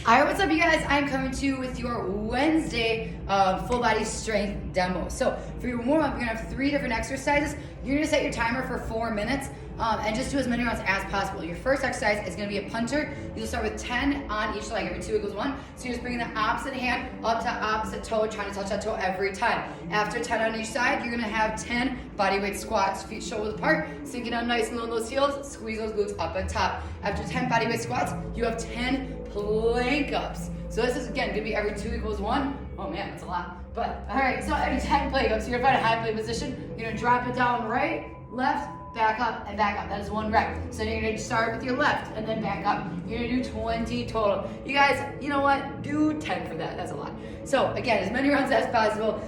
Alright, what's up you guys? I'm coming to you with your Wednesday full body strength demo. So for your warm up, you're gonna have 3 different exercises. You're gonna set your timer for 4 minutes and just do as many rounds as possible. Your first exercise is gonna be a puncher. You'll start with 10 on each leg. Every 2 equals 1. So you're just bringing the opposite hand up to opposite toe, trying to touch that toe every time. After 10 on each side, you're gonna have 10 body weight squats, feet shoulder apart, sinking down nice and low in those heels, squeeze those glutes up and top. After 10 body weight squats, you have 10 plank ups. So this is again gonna be every 2 equals 1. Oh man, that's a lot. But all right, so every 10 plank ups, you're gonna find a high plank position. You're gonna drop it down right, left, back up, and back up. That is 1 rep. So you're gonna start with your left and then back up. You're gonna do 20 total. You guys, you know what? Do 10 for that. That's a lot. So again, as many rounds as possible,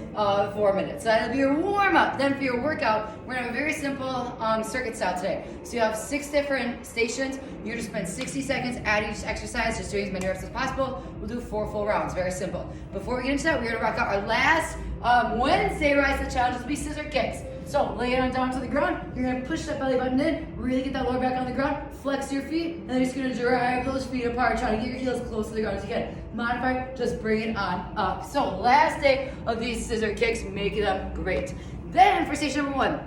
4 minutes. So that'll be your warm up. Then for your workout, we're gonna have a very simple circuit style today. So you have 6 different stations. You're gonna spend 60 seconds at each exercise, just doing as many reps as possible. We'll do 4 full rounds. Very simple. Before we get into that, we're gonna rock out our last Wednesday Rise to Challenge. This will be scissor kicks. So lay it on down to the ground. You're gonna push that belly button in, really get that lower back on the ground, flex your feet, and then you're just gonna drive those feet apart, trying to get your heels close to the ground as you can. Modify, just bring it on up. So last day of these scissor kicks, make them great. Then for station number 1,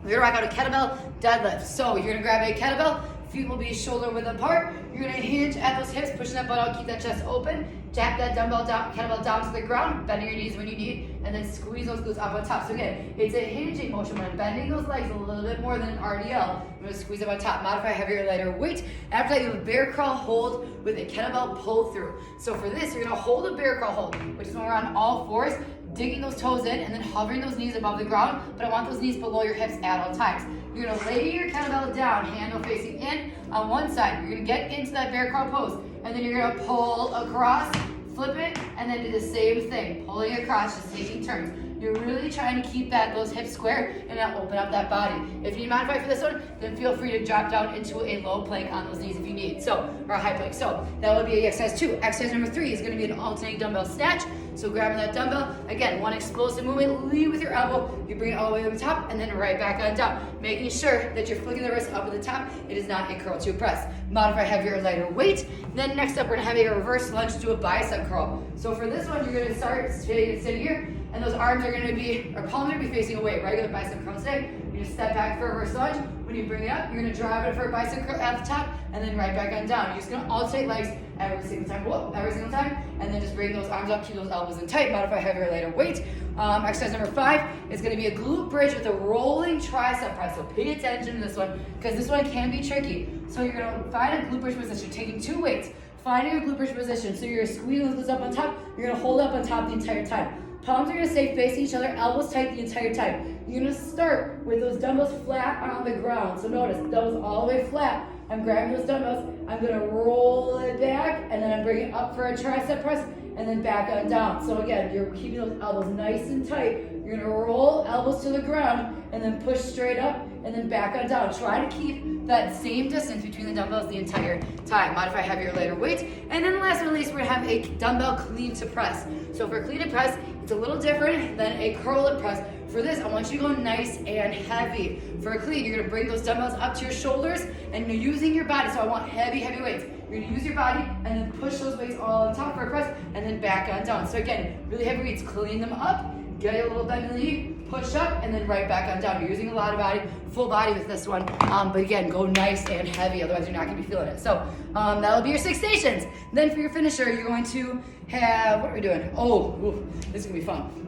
we're gonna rock out a kettlebell deadlift. So you're gonna grab a kettlebell, feet will be shoulder width apart. You're gonna hinge at those hips, pushing that butt out, keep that chest open. Tap that kettlebell down to the ground, bending your knees when you need, and then squeeze those glutes up on top. So again, it's a hinging motion. When I'm bending those legs a little bit more than an RDL, I'm gonna squeeze up on top. Modify heavier, lighter weight. After that, you have a bear crawl hold with a kettlebell pull through. So for this, you're gonna hold a bear crawl hold, which is when we're on all fours, digging those toes in and then hovering those knees above the ground, but I want those knees below your hips at all times. You're gonna lay your kettlebell down, handle facing in on one side. You're gonna get into that bear crawl pose, and then you're gonna pull across, flip it, and then do the same thing, pulling across, just taking turns. You're really trying to keep those hips square and not open up that body. If you need to modify for this one, then feel free to drop down into a low plank on those knees if you need, or a high plank. So that would be exercise 2. Exercise number 3 is gonna be an alternating dumbbell snatch. So grabbing that dumbbell, again, one explosive movement, lead with your elbow, you bring it all the way to the top, and then right back on down. Making sure that you're flicking the wrist up at the top. It is not a curl to press. Modify heavier or lighter weight. Then next up, we're gonna have a reverse lunge to a bicep curl. So for this one, you're gonna start sitting here, and those arms are gonna be, or palms are gonna be facing away. Regular bicep curl today. You just step back for a reverse lunge. When you bring it up, you're gonna drive it for a bicep curl at the top, and then right back on down. You're just gonna alternate legs every single time. Whoa, every single time, and then just bring those arms up, keep those elbows in tight. Modify heavier or lighter weight. Exercise number 5 is gonna be a glute bridge with a rolling tricep press. So pay attention to this one, because this one can be tricky. So you're gonna find a glute bridge position, taking 2 weights, finding your glute bridge position. So you're squeezing those up on top. You're gonna hold up on top the entire time. Palms are gonna stay facing each other, elbows tight the entire time. You're gonna start with those dumbbells flat on the ground. So notice, those all the way flat. I'm grabbing those dumbbells, I'm gonna roll it back, and then I'm bringing it up for a tricep press, and then back on down. So again, you're keeping those elbows nice and tight. You're gonna roll elbows to the ground, and then push straight up, and then back on down. Try to keep that same distance between the dumbbells the entire time. Modify heavier, lighter weight. And then last but not least, we're gonna have a dumbbell clean to press. So for clean to press, it's a little different than a curl up press. For this, I want you to go nice and heavy. For a clean, you're gonna bring those dumbbells up to your shoulders, and you're using your body. So I want heavy, heavy weights. You're gonna use your body, and then push those weights all on top for a press, and then back on down. So again, really heavy weights, clean them up, get a little bend in the knee, push up, and then right back on down. You're using a lot of body, full body with this one. But again, go nice and heavy, otherwise you're not gonna be feeling it. So that'll be your 6 stations. Then for your finisher, you're going to have, what are we doing? This is gonna be fun.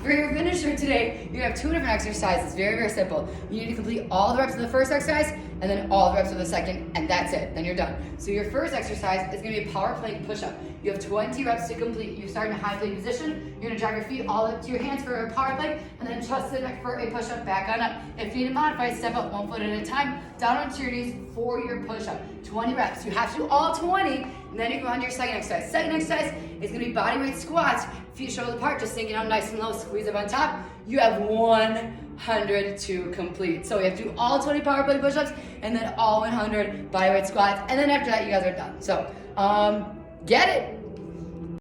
For your finisher today, you're gonna have 2 different exercises. Very, very simple. You need to complete all the reps of the first exercise, and then all the reps of the second, and that's it. Then you're done. So your first exercise is gonna be a power plank push-up. You have 20 reps to complete. You start in a high plank position. You're gonna drag your feet all up to your hands for a power plank, and then trust it for a push-up back on up. If you need to modify, step up 1 foot at a time, down onto your knees for your push-up. 20 reps. You have to do all 20, and then you go on to your second exercise. Second exercise is gonna be body weight squats. Feet shoulder apart, just sinking down nice and low, squeeze up on top. You have 100 to complete. So you have to do all 20 power plank push-ups, and then all 100 body weight squats, and then after that, you guys are done. So get it.